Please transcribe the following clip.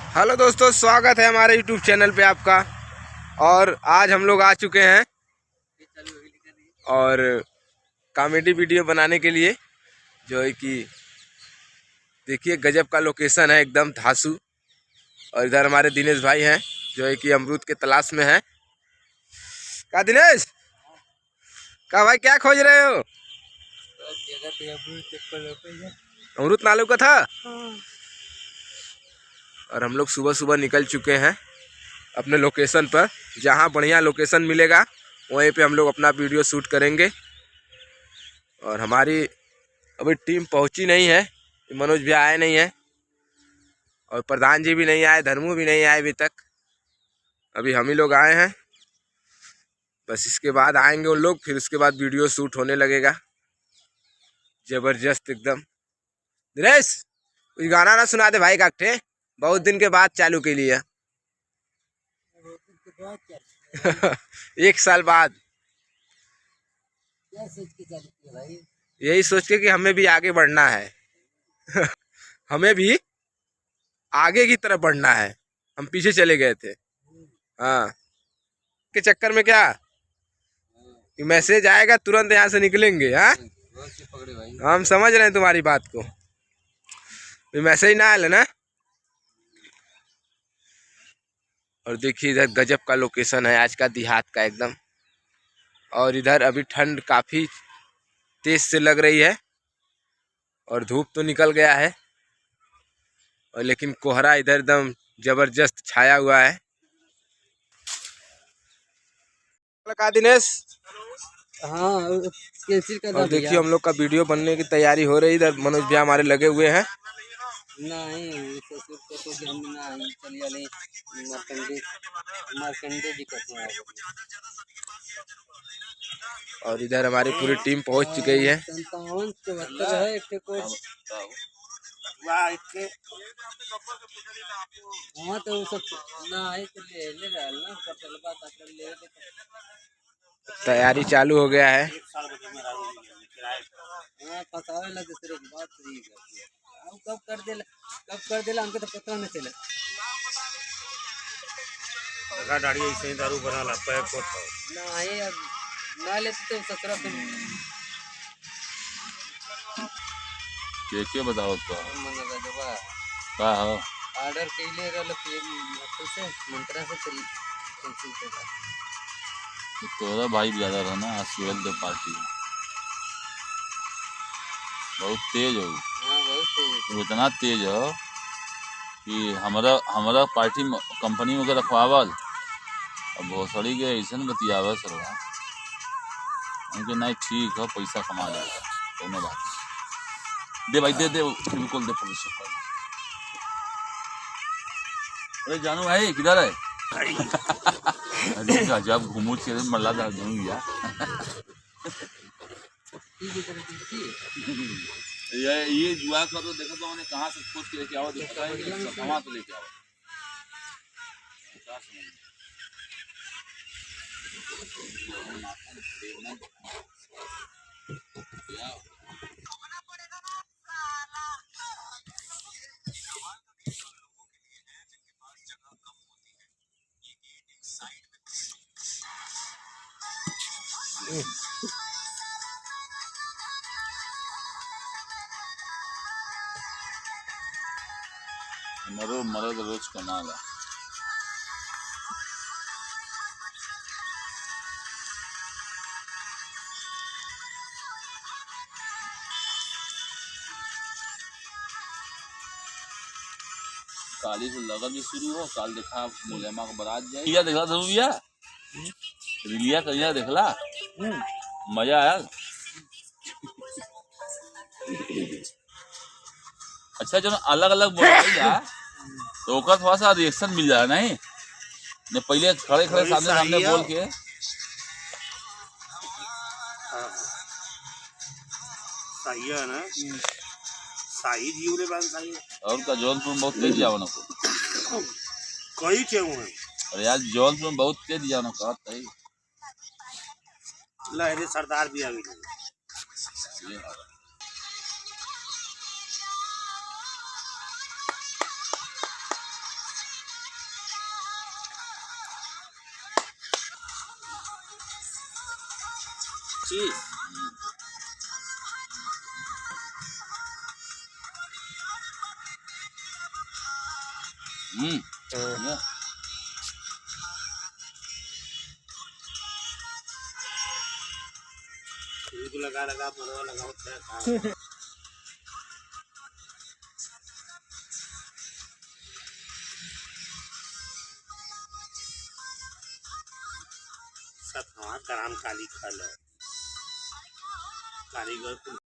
Hello दोस्तों, स्वागत है हमारे यूट्यूब चैनल पे आपका। और आज हम लोग आ चुके हैं और कॉमेडी वीडियो बनाने के लिए, जो है कि देखिए गजब का लोकेशन है, एकदम धांसू। और इधर हमारे दिनेश भाई हैं जो है कि अमरूद के तलाश में हैं। क्या दिनेश, क्या भाई, क्या खोज रहे हो? अमरूद नालू का था। और हम लोग सुबह सुबह निकल चुके हैं अपने लोकेशन पर। जहाँ बढ़िया लोकेशन मिलेगा वहीं पे हम लोग अपना वीडियो शूट करेंगे। और हमारी अभी टीम पहुंची नहीं है, मनोज भी आए नहीं है और प्रधान जी भी नहीं आए, धर्मू भी नहीं आए अभी तक। अभी हम ही लोग आए हैं, बस इसके बाद आएंगे उन लोग, फिर उसके बाद वीडियो शूट होने लगेगा जबरदस्त एकदम। दिनेश, कुछ गाना ना सुना दे भाई काकठे, बहुत दिन के बाद चालू के लिए। 1 साल बाद। क्या सोच के चालू किया भाई? यही सोच के कि हमें भी आगे बढ़ना है। हमें भी आगे की तरफ बढ़ना है, हम पीछे चले गए थे। हाँ, के चक्कर में क्या कि मैसेज आएगा तुरंत यहाँ से निकलेंगे। हाँ, पकड़े भाई। हम समझ रहे हैं तुम्हारी बात को। मैसेज ना आए ना। और देखिए इधर गजब का लोकेशन है आज का, देहात का एकदम। और इधर अभी ठंड काफ़ी तेज से लग रही है और धूप तो निकल गया है, और लेकिन कोहरा इधर एकदम जबरदस्त छाया हुआ है। का दिनेश। हाँ, कैंसिल कर और देखिए हम लोग का वीडियो बनने की तैयारी हो रही है। इधर मनोज भैया हमारे लगे हुए हैं। नहीं ससुर को तो हम नहीं चली वाली मार्कंडे जी कहते हैं। और इधर हमारी पूरी टीम पहुंच चुकी है। 57-74 है एक को। हाँ तो सब ना है तो ले रहा ना पटल बात अपन ले तैयारी चालू हो गया है। हाँ फसावे ला दूसरे की बात सही है। अब कब कर देला हमको तो पता नहीं चला। का दाढ़ी ऐसे ही दारू बना ला पैक को ना ये अब ना लेते तो ससुरा पे के बताओ तो मन रजवा का हो ऑर्डर कैले रहल फिर से मंत्रा से चल कैंसिल कर। तो तोरा भाई ज्यादा रहा ना सुहेल दे पार्टी बहुत तेज हो। हाँ बहुत तेज तो इतना तेज हो कि हमारा पार्टी में कंपनी में रखवावल अब भोसड़ी के ऐसे बतियावे सरवा उनके नहीं ठीक है, पैसा कमा जाएगा दोनों बात। दे भाई दे बिल्कुल दे पुलिस को। अरे जानू भाई किधर है? अरे जब घूमू चले मल्ला जा दूँ यार। ये जुआ करो देखो तो मैंने कहाँ से खोज के लेके आओ, देखता है कहाँ से लेके आओ। मरद रोज कमाला। काली से लगन भी शुरू हो, काल देखा नीलमा को बारात जाए। रिलिया देखला था भैया, रिलिया कहिया देखला मजा आया। अच्छा जब अलग अलग बोला तो थोड़ा सा रिएक्शन मिल जाए नहीं ने पहले खड़े सामने सामने बोल के। सही है ना, सही जीवले बात सही है। और का जौनपुर में बहुत तेज जावना को कई क्यों है? अरे यार जौनपुर में बहुत तेज जावना का तई लहरे सरदार भी आ गए। 25। या। इनको लगा लगा मरवा लगाओ क्या काम। सब हमारा काम काली खा लो कारीगर को